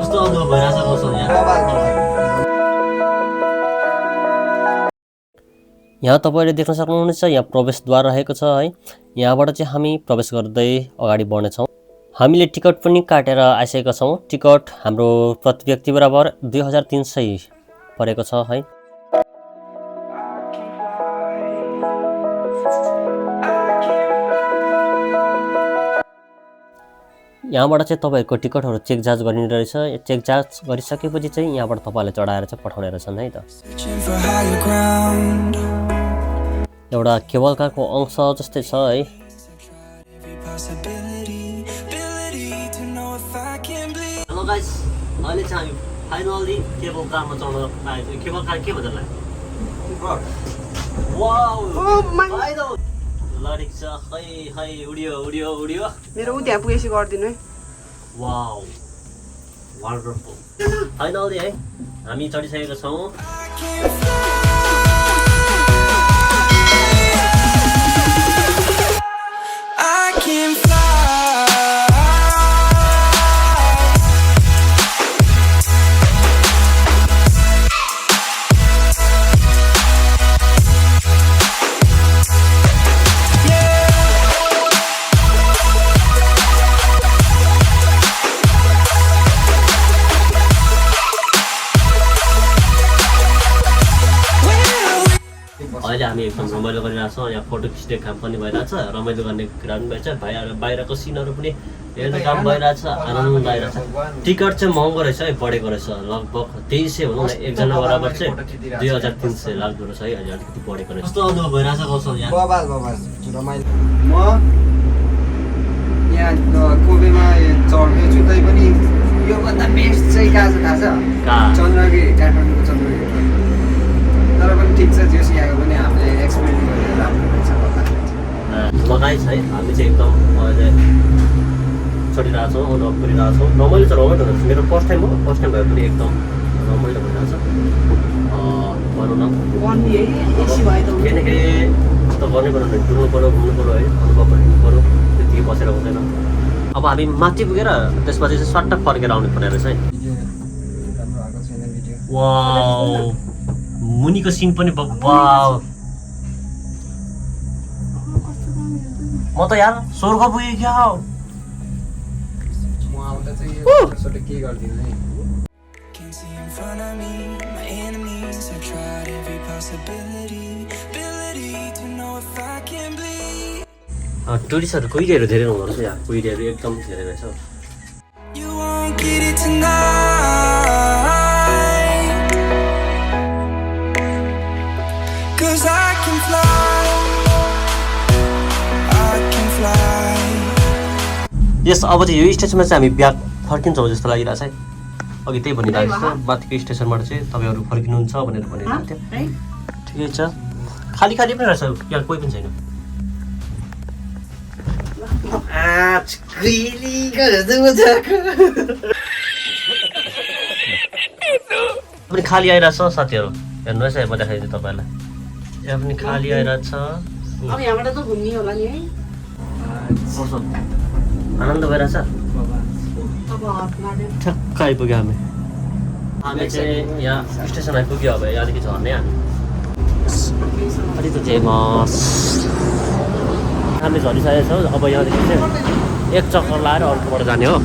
कस्तो अनुभव भइरहेछ कस्तो यहाँ तपाईले देख्न सक्नुहुनेछ यहाँ प्रवेशद्वार रहेको छ है। यहाँबाट चाहिँ हामी प्रवेश गर्दै अगाडि बढ्नेछौँ। हामीले टिकट पनि काटेर आइसकेका छौँ। टिकट हाम्रो प्रति व्यक्ति बराबर 2300 परेको छ है। यहाँबाट चाहिँ तपाईहरुको टिकटहरु चेक जाँच गरिने रहेछ। चेक जाँच गरिसकेपछि चाहिँ यहाँबाट तपाईलाई चढाएर चाहिँ पठाउने रहेछन् है त। एउटा केबल कारको अंश जस्तै छ है। हेलो गाइस, अहिले चाहिँ हामी फाइनली केबल कारमा चढ्न पाएछौँ। केबल कार के भन्छ होला? वाउ! Oh my god! लडिक छ खै उडियो। मेरो उ त्यहाँ पुगेपछि गर्दिनु है। वाउ! वन्डरफुल। फाइनली है हामी चढिसकेका छौँ। अहिले हामी एकदम रमाइलो गरिरहेछौँ। यहाँ फोटो खिच्ने काम पनि भइरहेछ, रमाइलो गर्ने कुरा पनि भइरहेछ, बाहिरको सिनहरू पनि हेर्ने काम भइरहेछ, आनन्द आइरहेछ। टिकट चाहिँ महँगो रहेछ है, बढेको रहेछ। लगभग 2300 भनौँ न, एकजना बराबर चाहिँ 2300 लाग्दो रहेछ है। अहिले अलिकति बढेको रहेछ। कस्तो अनुभव भइरहेछ कौशल यहाँ? रमाइलो। म यहाँ कोबेमा चढ्दैछु तै पनि योभन्दा बेस्ट चाहिँ कहाँ छ थाहा छ? चन्द्रगिरी, काठमाडौँको चन्द्रगिरी। तर पनि ठिक छ, जोस यहाँको पनि हामीले एक्सपिरियन्स गरेर राम्रो रहेछ। लगाइछ है। हामी चाहिँ एकदम अहिले चढिरहेछौँ, अनुभव गरिरहेछौँ। रमाइलो छ, रमाइलो रहेछ। मेरो फर्स्ट टाइम भए पनि एकदम रमाइलो भइरहेछ भनौँ न। केही न केही त गर्नै पर्यो, डुल्नु पऱ्यो, घुम्नु पऱ्यो है, अनुभव गर्नु पऱ्यो। त्यतिकै बसेर हुँदैन। अब हामी माथि पुगेर त्यसपछि चाहिँ सट्ट फर्केर आउनु पर्ने रहेछ है। वाउ! मुनिको सिन पनि वाउ! म त यार स्वर्ग पुगेँ क्या हो। म आउँदा चाहिँ यो सबै के गर्दिन है। टुरिस्टहरू कुहिरेहरू धेरै हुँदो रहेछ यहाँ। कुहिरेहरू एकदम धेरै रहेछ। यस अब चाहिँ यो स्टेसनमा चाहिँ हामी ब्याक फर्किन्छौँ जस्तो लागिरहेछ है। अघि त्यही भनिरहेको छ, माथिको स्टेसनबाट चाहिँ तपाईँहरू फर्किनुहुन्छ भनेर भनिरहेको थियो। ठिकै छ, खाली पनि रहेछ यहाँ, कोही पनि छैन। पनि खाली आइरहेछ साथीहरू, हेर्नुहोस् है। म देखाइदिन्छु तपाईँहरूलाई। यहाँ पनि खाली आइरहेछ। अब यहाँबाट त घुम्ने होला नि है। आनन्द भइरहेछ। ठ्याक्क आइपुग्यो हामी चाहिँ यहाँ स्टेसन आइपुग्यो। अब यहाँदेखि झर्ने हामी अलिकति फेमस हामी झरिसकेको छौँ। अब यहाँदेखि चाहिँ एक चक्कर लाएर अर्कोबाट जाने हो।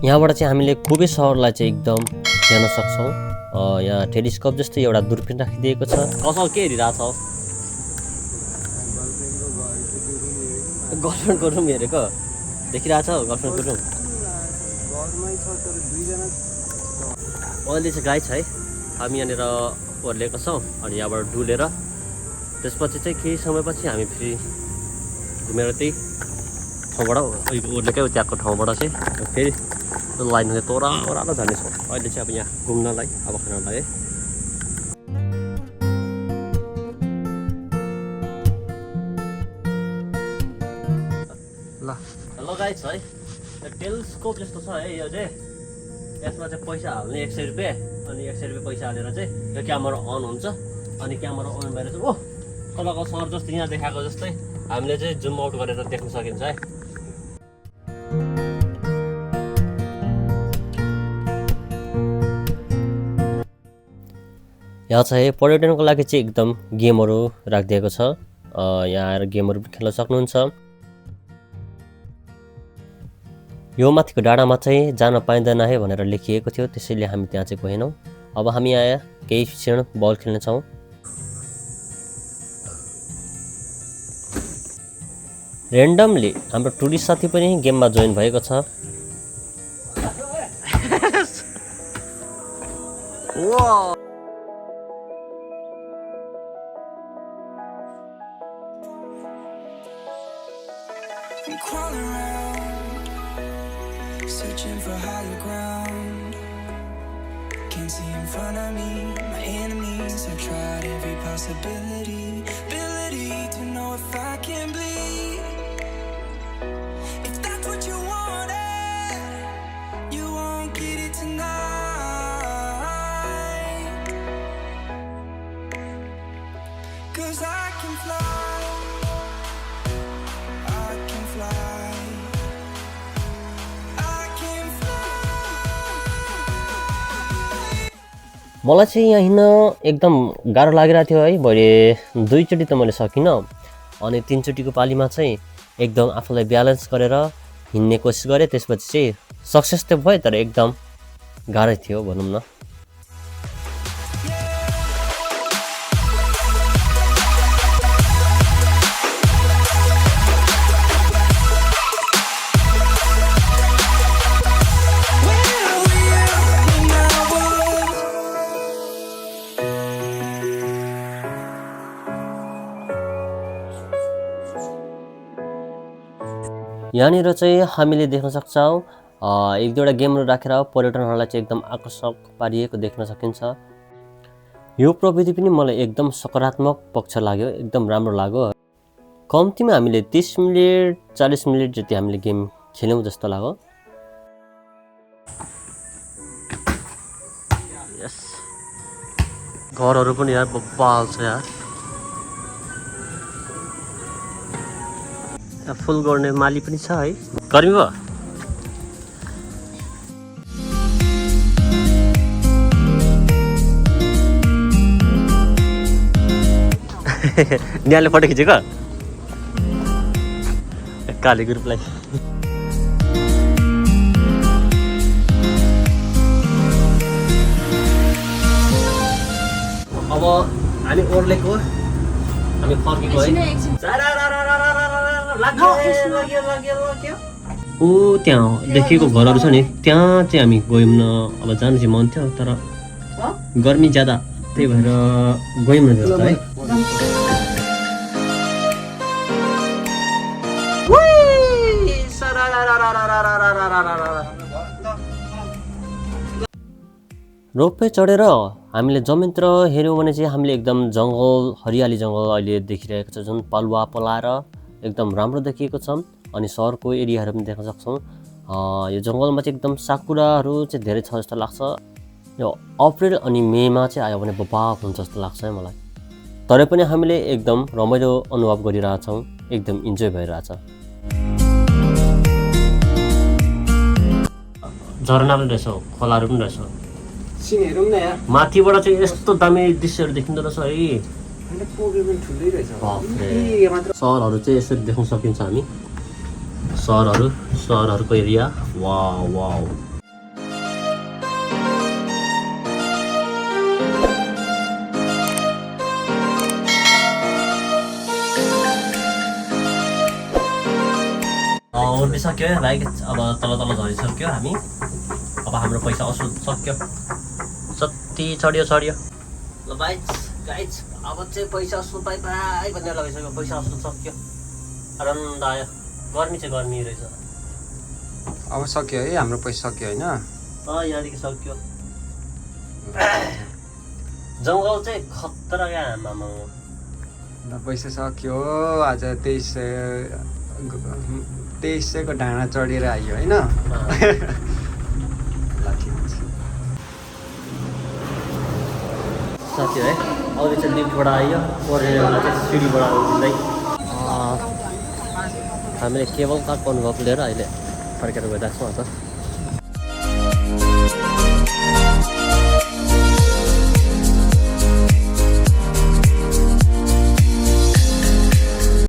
यहाँबाट चाहिँ हामीले खुबै सहरलाई चाहिँ एकदम हेर्न सक्छौँ। यहाँ टेलिस्कोप जस्तै एउटा दूरबीन राखिदिएको छ। कसल के हेरिरहेछ? गर्लफ्रेन्डको रुम हेरेको देखिरहेछ? गर्लफ्रेन्डको रुम अहिले चाहिँ गाई छ है। हामी यहाँनिर ओर्लिएको छौँ अनि यहाँबाट डुलेर त्यसपछि चाहिँ केही समयपछि हामी फेरि घुमेर त्यही ठाउँबाट ओर्लेकै त्यहाँको ठाउँबाट चाहिँ फेरि लाइन हुँदै ओह्रालो जानेछौँ। अहिले चाहिँ अब यहाँ घुम्नलाई, अब खानलाई है। ल हेलो गाइस है, टेलिस्कोप जस्तो छ है यो चाहिँ। यसमा चाहिँ पैसा हाल्ने 100 रुपियाँ, अनि 100 रुपियाँ पैसा हालेर चाहिँ यो क्यामेरा अन हुन्छ। अनि क्यामेरा अन भएर चाहिँ तलको सहर जस्तो यहाँ देखाएको जस्तै हामीले चाहिँ जुम आउट गरेर देख्न सकिन्छ है। यहाँ चाहिँ पर्यटनको लागि चाहिँ एकदम गेमहरू राखिदिएको छ। यहाँ आएर गेमहरू पनि खेल्न सक्नुहुन्छ। यो माथिको डाँडामा चाहिँ जान पाइँदैन है भनेर लेखिएको थियो, त्यसैले हामी त्यहाँ चाहिँ गएनौँ। अब हामी आए केही क्षण बल खेल्नेछौँ। रेन्डमली हाम्रो टुरिस्ट साथी पनि गेममा जोइन भएको छ। Crawling around, searching for higher ground. Can't see in front of me, my enemies have tried every possibility. Ability to know if I can bleed. If that's what you wanted, you won't get it tonight. 'Cause I can fly. मलाई चाहिँ यहाँ हिँड्न एकदम गाह्रो लागिरहेको थियो है। मैले 2 चोटि त मैले सकिनँ, अनि 3 चोटिको पालीमा चाहिँ एकदम आफूलाई ब्यालेन्स गरेर हिँड्ने कोसिस गरेँ। त्यसपछि चाहिँ सक्सेस त भयो, तर एकदम गाह्रै थियो भनौँ न। यहाँनिर चाहिँ हामीले देख्न सक्छौँ एक दुईवटा गेमहरू राखेर पर्यटनहरूलाई चाहिँ एकदम आकर्षक पारिएको देख्न सकिन्छ। यो प्रविधि पनि मलाई एकदम सकारात्मक पक्ष लाग्यो, एकदम राम्रो लाग्यो। कम्तीमा हामीले 30 मिनट 40 मिनट जति हामीले गेम खेल्यौँ जस्तो लाग्यो। यस, घरहरू पनि यार बब्बाल छ यार। फुल गर्ने माली पनि छ है। गर्मी भयो। न्याले फोटो खिचेको काली ग्रुपलाई। अब हामी ओर्लेको हामी फर्केको है। ओ त्यहाँ देखिएको घरहरू छ नि, त्यहाँ चाहिँ हामी गयौँ न। अब जानु चाहिँ मन थियो, तर गर्मी ज्यादा, त्यही भएर गयौँ न जस्तो है। रोपवे चढेर हामीले जमिनतिर हेऱ्यौँ भने चाहिँ हामीले एकदम जङ्गल, हरियाली जङ्गल अहिले देखिरहेको छ, जुन पालुवा पलाएर एकदम राम्रो देखिएको छ। अनि सहरको एरियाहरू पनि देख्न सक्छौँ। यो जङ्गलमा चाहिँ एकदम साकुराहरू चाहिँ धेरै छ जस्तो लाग्छ। यो अप्रिल अनि मेमा चाहिँ आयो भने बबाक हुन्छ जस्तो लाग्छ है मलाई। तरै पनि हामीले एकदम रमाइलो अनुभव गरिरहेछौँ, एकदम इन्जोय भइरहेछ। झरना पनि रहेछ, खोलाहरू पनि रहेछ। माथिबाट चाहिँ यस्तो दामी दृश्यहरू देखिँदो रहेछ है। सहरहरू चाहिँ यसरी देख्न सकिन्छ हामी। सहरहरूको एरिया। Wow wow. उर्लिसक्यो है भाइ। अब तल झरिसक्यो हामी। अब हाम्रो पैसा असुल सक्यो, जति चढ्यो। ल गाइज अब चाहिँ पैसा असुल बाई भनेर लगाइसक्यो। पैसा असुल सक्यो, आनन्द आयो। गर्मी चाहिँ गर्मी रहेछ। अब सक्यो है हाम्रो पैसा सक्यो होइन। यहाँदेखि सक्यो। जङ्गल चाहिँ खतरा क्या आमामा। पैसा सक्यो। आज 2300को ढाँडा चढेर आयो होइन। सक्यो है। आउँदै चाहिँ लिफ्टबाट आयो, ओरिजिनलमा चाहिँ सिडीबाट उठ्दै हामीले केबल कारको अनुभव लिएर अहिले फर्केर गइरहेको छौँ अन्त